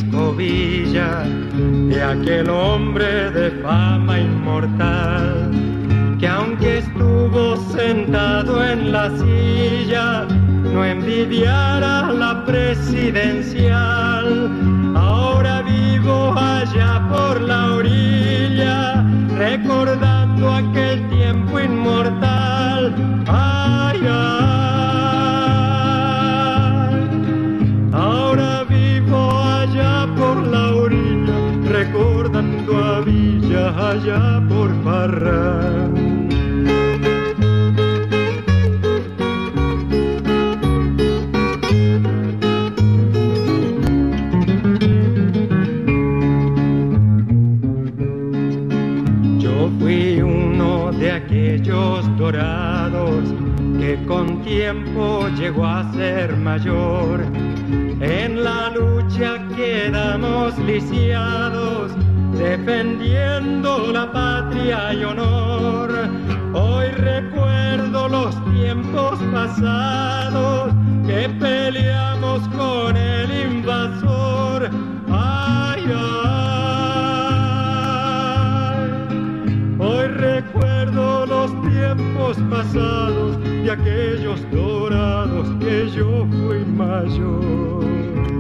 Francisco Villa, de aquel hombre de fama inmortal, que aunque estuvo sentado en la silla, no envidiara la presidencial. Ahora vivo allá por la orilla, recordando aquel tiempo inmortal. Ay, ay, ahora vivo allá por la orilla, recordando a Villa allá por Parral. Aquellos dorados que con tiempo llegó a ser mayor, en la lucha quedamos lisiados, defendiendo la patria y honor. Hoy recuerdo los tiempos pasados que peleamos con el invasor. Ay, ay, hoy recuerdo los tiempos pasados de aquellos dorados que yo fui mayor.